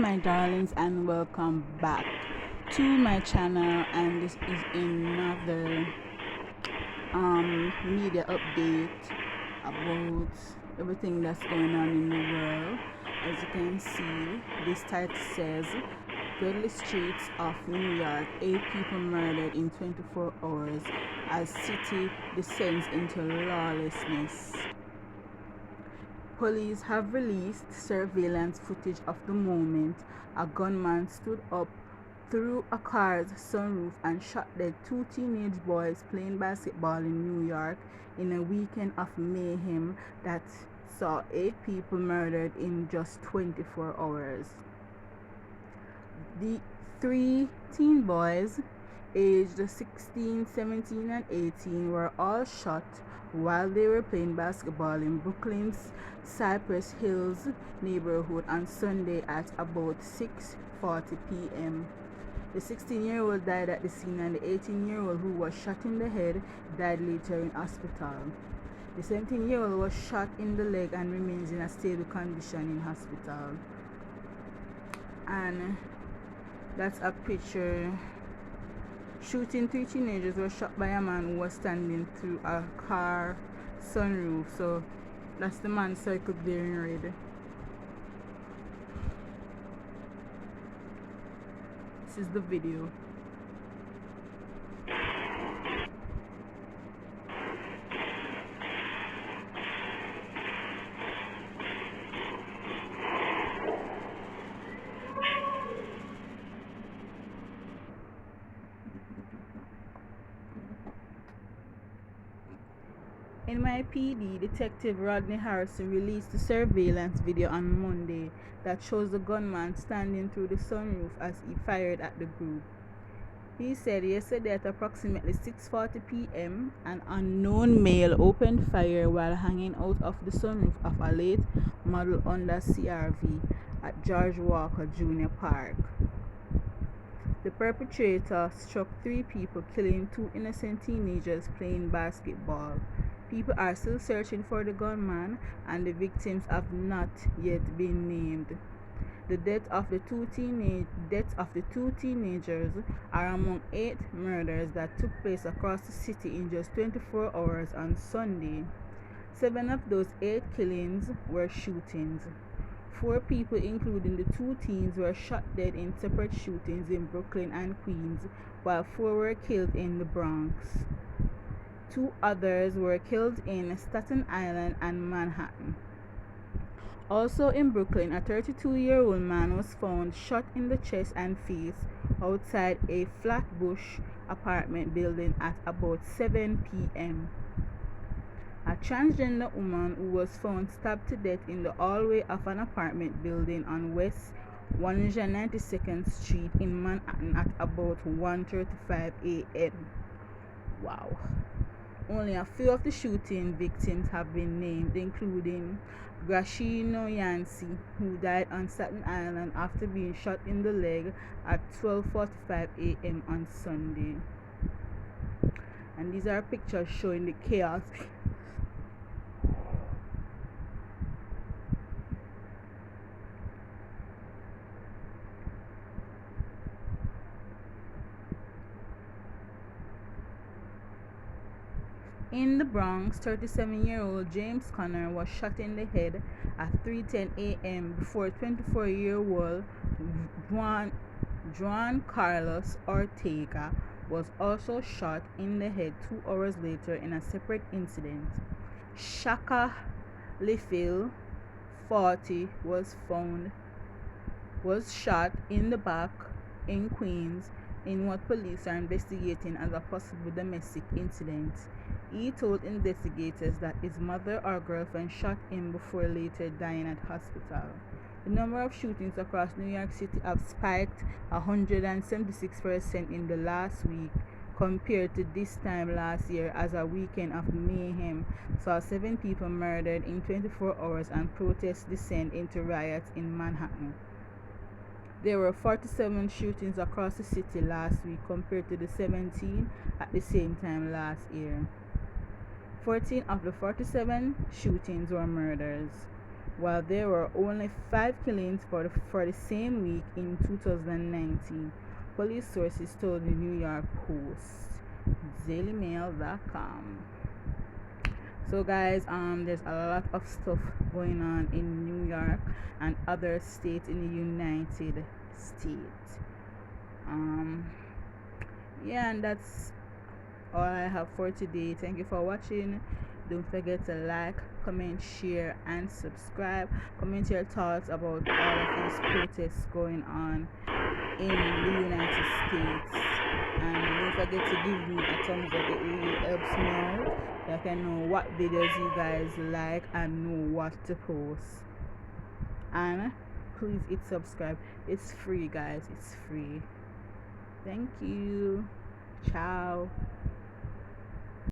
my darlings, and welcome back to my channel. And this is another media update about everything that's going on in the world. As you can see, this title says deadly streets of New York, 8 people murdered in 24 hours as city descends into lawlessness. Police have released surveillance footage of the moment a gunman stood up through a car's sunroof and shot dead 2 teenage boys playing basketball in New York in a weekend of mayhem that saw 8 people murdered in just 24 hours. The 3 teen boys, aged 16, 17, and 18, were all shot while they were playing basketball in Brooklyn's Cypress Hills neighborhood on Sunday at about 6:40 p.m. The 16-year-old died at the scene, and the 18-year-old who was shot in the head died later in hospital. The 17-year-old was shot in the leg and remains in a stable condition in hospital. And that's a picture shooting 3 teenagers were shot by a man who was standing through a car sunroof. So that's the man circled there in red. This is the video. NYPD Detective Rodney Harrison released a surveillance video on Monday that shows the gunman standing through the sunroof as he fired at the group. He said yesterday at approximately 6:40 p.m., an unknown male opened fire while hanging out of the sunroof of a late model Honda CR-V at George Walker Jr. Park. The perpetrator struck 3 people, killing 2 innocent teenagers playing basketball. People are still searching for the gunman, and the victims have not yet been named. The deaths of the two teenagers are among 8 murders that took place across the city in just 24 hours on Sunday. 7 of those 8 killings were shootings. 4 people, including the 2 teens, were shot dead in separate shootings in Brooklyn and Queens, while 4 were killed in the Bronx. 2 others were killed in Staten Island and Manhattan. Also in Brooklyn, a 32-year-old man was found shot in the chest and face outside a Flatbush apartment building at about 7 p.m. A transgender woman who was found stabbed to death in the hallway of an apartment building on West 192nd Street in Manhattan at about 1:35 a.m. Wow. Only a few of the shooting victims have been named, including Grashino Yancey, who died on Staten Island after being shot in the leg at 12:45 a.m. on Sunday. And these are pictures showing the chaos in the Bronx. 37-year-old James Conner was shot in the head at 3:10 a.m. before 24-year-old Juan Carlos Ortega was also shot in the head 2 hours later in a separate incident. Shaka Liefeld, 40, was shot in the back in Queens in what police are investigating as a possible domestic incident. He told investigators that his mother or girlfriend shot him before later dying at hospital. The number of shootings across New York City have spiked 176% in the last week compared to this time last year, as a weekend of mayhem saw 7 people murdered in 24 hours and protests descend into riots in Manhattan. There were 47 shootings across the city last week compared to the 17 at the same time last year. 14 of the 47 shootings were murders. while there were only 5 killings for the same week in 2019, police sources told the New York Post, DailyMail.com. So guys, there's a lot of stuff going on in New York and other states in the United States. Yeah, and that's all I have for today. Thank you for watching. Don't forget to like, comment, share, and subscribe. Comment your thoughts about all of these protests going on in the United States. And don't forget to give me a thumbs up. It really helps me out. So I can know what videos you guys like and know what to post. And please hit subscribe. It's free, guys. It's free. Thank you. Ciao.